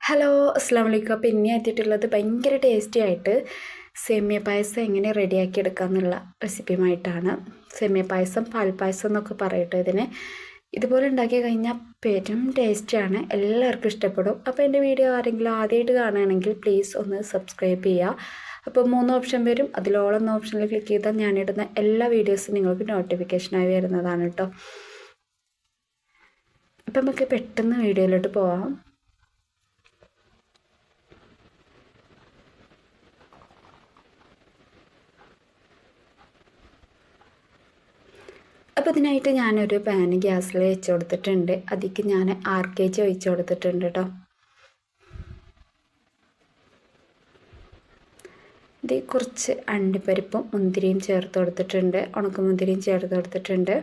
Hello അസ്സാം വലൈക്കും. അപ്പോൾ ഇനി എത്തിയിട്ടുള്ളത് ഭയങ്കര ടേസ്റ്റി ആയിട്ട് സേമിയ പായസം എങ്ങനെ റെഡിയാക്കി എടുക്കാമെന്നുള്ള റെസിപ്പിയുമായിട്ടാണ്. സേമിയ പായസം പാൽപ്പായസം എന്നൊക്കെ പറയട്ടെ ഇതിന്. ഇതുപോലെ ഉണ്ടാക്കി കഴിഞ്ഞാൽ പെരും ടേസ്റ്റിയാണ്, എല്ലാവർക്കും ഇഷ്ടപ്പെടും. അപ്പോൾ എൻ്റെ വീഡിയോ ആരെങ്കിലും ആദ്യമായിട്ട് കാണുകയാണെങ്കിൽ പ്ലീസ് ഒന്ന് സബ്സ്ക്രൈബ് ചെയ്യുക. അപ്പോൾ 3 ഓപ്ഷൻ വരും, അതിലോളം ഓപ്ഷനിൽ ക്ലിക്ക് ചെയ്താൽ ഞാനിടുന്ന എല്ലാ വീഡിയോസും നിങ്ങൾക്ക് നോട്ടിഫിക്കേഷനായി വരുന്നതാണ് കേട്ടോ. അപ്പം നമുക്ക് പെട്ടെന്ന് വീഡിയോയിലോട്ട് പോവാം. അപ്പോൾ ഇതിനായിട്ട് ഞാനൊരു പാൻ ഗ്യാസിൽ വെച്ച് കൊടുത്തിട്ടുണ്ട്. അതിലേക്ക് ഞാൻ 6 kg ഒഴിച്ച് കൊടുത്തിട്ടുണ്ട് കേട്ടോ. ഇത് കുറച്ച് അണ്ടിപ്പരിപ്പും മുന്തിരിയും ചേർത്ത് കൊടുത്തിട്ടുണ്ട്, ഉണക്കമുന്തിരിയും ചേർത്ത് കൊടുത്തിട്ടുണ്ട്.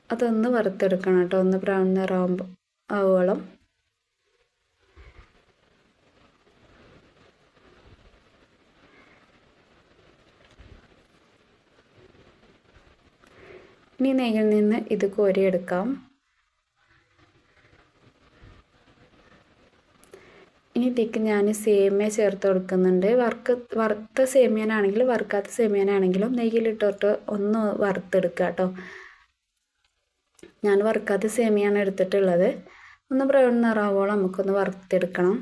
അതൊന്ന് വറുത്തെടുക്കണം കേട്ടോ, ഒന്ന് ബ്രൗൺ നിറാകുമ്പോൾ ആവോളം. ഇനി നെയ്യിൽ നിന്ന് ഇത് കോരിയെടുക്കാം. ഇനി ഇതിലേക്ക് ഞാൻ സേമിയ ചേർത്ത് കൊടുക്കുന്നുണ്ട്. വറുത്ത സേമിയനാണെങ്കിലും വറുക്കാത്ത സേമിയനാണെങ്കിലും നെയ്യിലിട്ടോട്ട് ഒന്ന് വറുത്തെടുക്കുക കേട്ടോ. ഞാൻ വറുക്കാത്ത സേമിയാണ് എടുത്തിട്ടുള്ളത്. ഒന്ന് ബ്രൗൺ നിറാവോളം നമുക്കൊന്ന് വറുത്തെടുക്കണം.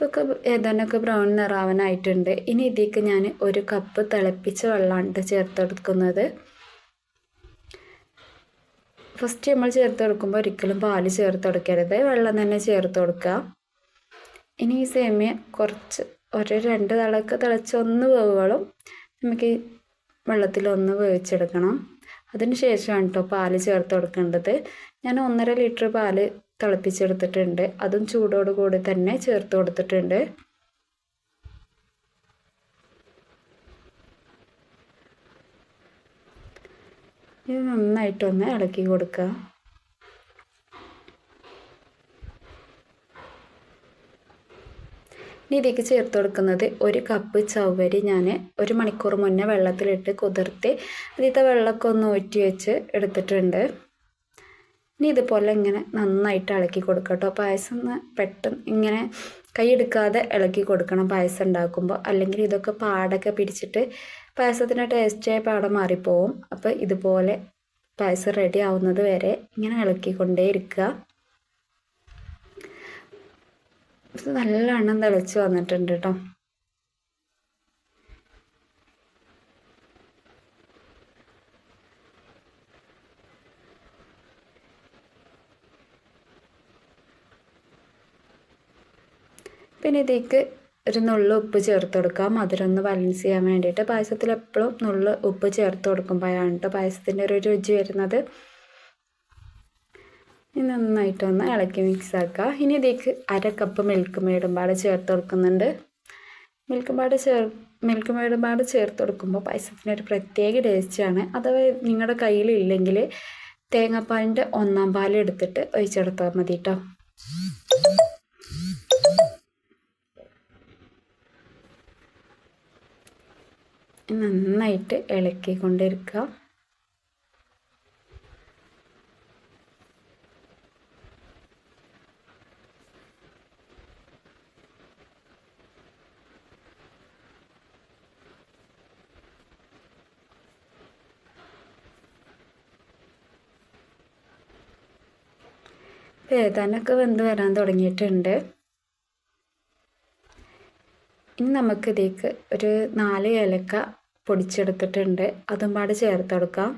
ഇപ്പൊക്കെ ഏതാണ്ടൊക്കെ ബ്രൗൺ നിറാവാനായിട്ടുണ്ട്. ഇനി ഇതിലേക്ക് ഞാൻ 1 കപ്പ് തിളപ്പിച്ച വെള്ളമാണ് ചേർത്ത് കൊടുക്കുന്നത്. ഫസ്റ്റ് നമ്മൾ ചേർത്ത് കൊടുക്കുമ്പോൾ ഒരിക്കലും പാല് ചേർത്ത് കൊടുക്കരുത്, വെള്ളം തന്നെ ചേർത്ത് കൊടുക്കുക. ഇനി ഈ സേമിയ കുറച്ച് ഒരു 2 തിളക്ക് തിളച്ച് ഒന്ന് വേവുകളും നമുക്ക് ഈ വെള്ളത്തിലൊന്ന് വേവിച്ചെടുക്കണം. അതിന് ശേഷമാണ് കേട്ടോ പാല് ചേർത്ത് കൊടുക്കേണ്ടത്. ഞാൻ 1.5 ലിറ്റർ പാല് തിളപ്പിച്ചെടുത്തിട്ടുണ്ട്, അതും ചൂടോട് കൂടി തന്നെ ചേർത്ത് കൊടുത്തിട്ടുണ്ട്. ഇത് നന്നായിട്ടൊന്ന് ഇളക്കി കൊടുക്കുക. ഇനി ഇതിലേക്ക് ചേർത്ത് കൊടുക്കുന്നത് 1 കപ്പ് ചവ്വരി ഞാൻ 1 മണിക്കൂർ മുന്നേ വെള്ളത്തിലിട്ട് കുതിർത്ത് അതിലത്തെ വെള്ളമൊക്കെ ഒന്ന് ഊറ്റി വെച്ച് എടുത്തിട്ടുണ്ട്. ഇനി ഇതുപോലെ ഇങ്ങനെ നന്നായിട്ട് ഇളക്കി കൊടുക്കുക കേട്ടോ. പായസം പെട്ടെന്ന് ഇങ്ങനെ കൈയെടുക്കാതെ ഇളക്കി കൊടുക്കണം പായസം ഉണ്ടാക്കുമ്പോൾ, അല്ലെങ്കിൽ ഇതൊക്കെ പാടൊക്കെ പിടിച്ചിട്ട് പായസത്തിൻ്റെ ടേസ്റ്റായ പാടം മാറിപ്പോവും. അപ്പോൾ ഇതുപോലെ പായസം റെഡി ആവുന്നത് വരെ ഇങ്ങനെ ഇളക്കിക്കൊണ്ടേ ഇരിക്കുക. നല്ലവണ്ണം തിളച്ച് വന്നിട്ടുണ്ട് കേട്ടോ. പിന്നെ ഇതിലേക്ക് ഒരു നുള്ളു ഉപ്പ് ചേർത്ത് കൊടുക്കാം, മധുരം ഒന്ന് ബാലൻസ് ചെയ്യാൻ വേണ്ടിയിട്ട്. പായസത്തിൽ എപ്പോഴും നുള്ളു ഉപ്പ് ചേർത്ത് കൊടുക്കുമ്പോഴാണ് കേട്ടോ പായസത്തിൻ്റെ ഒരു രുചി വരുന്നത്. ഇനി നന്നായിട്ടൊന്ന് ഇളക്കി മിക്സ് ആക്കുക. ഇനി ഇതിലേക്ക് 1/2 കപ്പ് മിൽക്ക് മെയ്ഡും പാട് ചേർത്ത് കൊടുക്കുന്നുണ്ട്. മിൽക്ക് മെയ്ഡും പാട് ചേർത്ത് കൊടുക്കുമ്പോൾ പായസത്തിനൊരു പ്രത്യേക ടേസ്റ്റാണ്. അഥവാ നിങ്ങളുടെ കയ്യിലില്ലെങ്കിൽ തേങ്ങാപ്പാലിൻ്റെ 1-ാം പാൽ എടുത്തിട്ട് ഒഴിച്ചെടുത്താൽ മതി കേട്ടോ. നന്നായിട്ട് ഇളക്കിക്കൊണ്ടിരിക്കുക. ഏതാനൊക്കെ വെന്ത് വരാൻ തുടങ്ങിയിട്ടുണ്ട്. ഇനി നമുക്ക് ഇതിലേക്ക് ഒരു 4 ഏലക്ക പൊടിച്ചെടുത്തിട്ടുണ്ട്, അതും പാടെ ചേർത്ത് കൊടുക്കാം.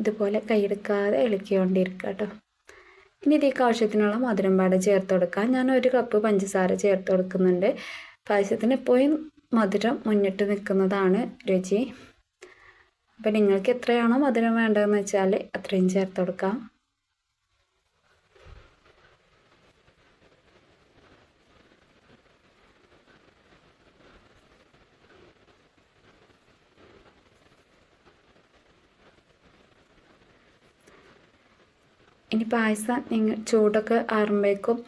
ഇതുപോലെ കൈയെടുക്കാതെ ഇളക്കിക്കൊണ്ടിരിക്കുക കേട്ടോ. ഇനി ഇതിലേക്ക് ആവശ്യത്തിനുള്ള മധുരം പാടെ ചേർത്ത് കൊടുക്കാം. ഞാൻ 1 കപ്പ് പഞ്ചസാര ചേർത്ത് കൊടുക്കുന്നുണ്ട്. പായസത്തിന് എപ്പോഴും മധുരം മുന്നിട്ട് നിൽക്കുന്നതാണ് രുചി. അപ്പോൾ നിങ്ങൾക്ക് എത്രയാണോ മധുരം വേണ്ടതെന്ന് വെച്ചാൽ അത്രയും ചേർത്ത് കൊടുക്കാം. ഇനി പായസം ചൂടൊക്കെ ആറുമ്പോഴേക്കും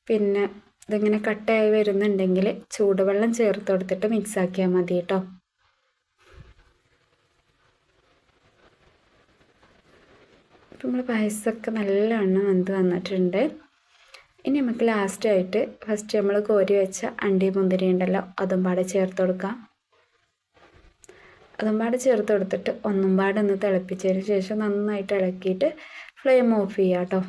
പിന്നെ ഇതിങ്ങനെ കട്ടയായി വരുന്നുണ്ടെങ്കിൽ ചൂടുവെള്ളം ചേർത്ത് കൊടുത്തിട്ട് മിക്സ് ആക്കിയാൽ മതി കേട്ടോ. ഇപ്പം നമ്മൾ പായസമൊക്കെ നല്ലവണ്ണം വെന്ത് വന്നിട്ടുണ്ട്. ഇനി നമുക്ക് ലാസ്റ്റായിട്ട് ഫസ്റ്റ് നമ്മൾ കോരി വെച്ച അണ്ടി മുന്തിരി ഉണ്ടല്ലോ അതും പാടെ ചേർത്ത് കൊടുക്കാം. അതും പാടെ ചേർത്ത് കൊടുത്തിട്ട് ഒന്നും പാടെ ഒന്ന് തിളപ്പിച്ചതിന് ശേഷം നന്നായിട്ട് ഇളക്കിയിട്ട് ഫ്ലെയിം ഓഫ് ചെയ്യാം കേട്ടോ.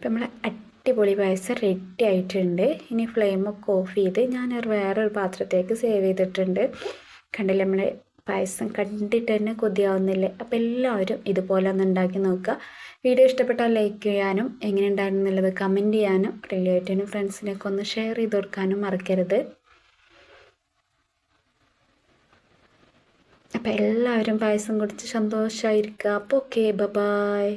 ഇപ്പം നമ്മൾ അടിപൊളി പായസം റെഡി ആയിട്ടുണ്ട്. ഇനി ഫ്ലെയിമൊക്കെ ഓഫ് ചെയ്ത് ഞാൻ വേറൊരു പാത്രത്തേക്ക് സേവ് ചെയ്തിട്ടുണ്ട്. കണ്ടില്ലേ നമ്മൾ പായസം കണ്ടിട്ട് തന്നെ കൊതിയാവുന്നില്ലേ? അപ്പോൾ എല്ലാവരും ഇതുപോലെ ഒന്ന് ഉണ്ടാക്കി നോക്കുക. വീഡിയോ ഇഷ്ടപ്പെട്ടാൽ ലൈക്ക് ചെയ്യാനും എങ്ങനെ ഉണ്ടായിരുന്നു എന്നുള്ളത് കമൻറ്റ് ചെയ്യാനും റിലേറ്റീവിനും ഫ്രണ്ട്സിനൊക്കെ ഒന്ന് ഷെയർ ചെയ്ത് കൊടുക്കാനും മറക്കരുത്. അപ്പോൾ എല്ലാവരും പായസം കുടിച്ച് സന്തോഷമായിരിക്കുക. അപ്പോൾ ഓക്കെ, ബൈ.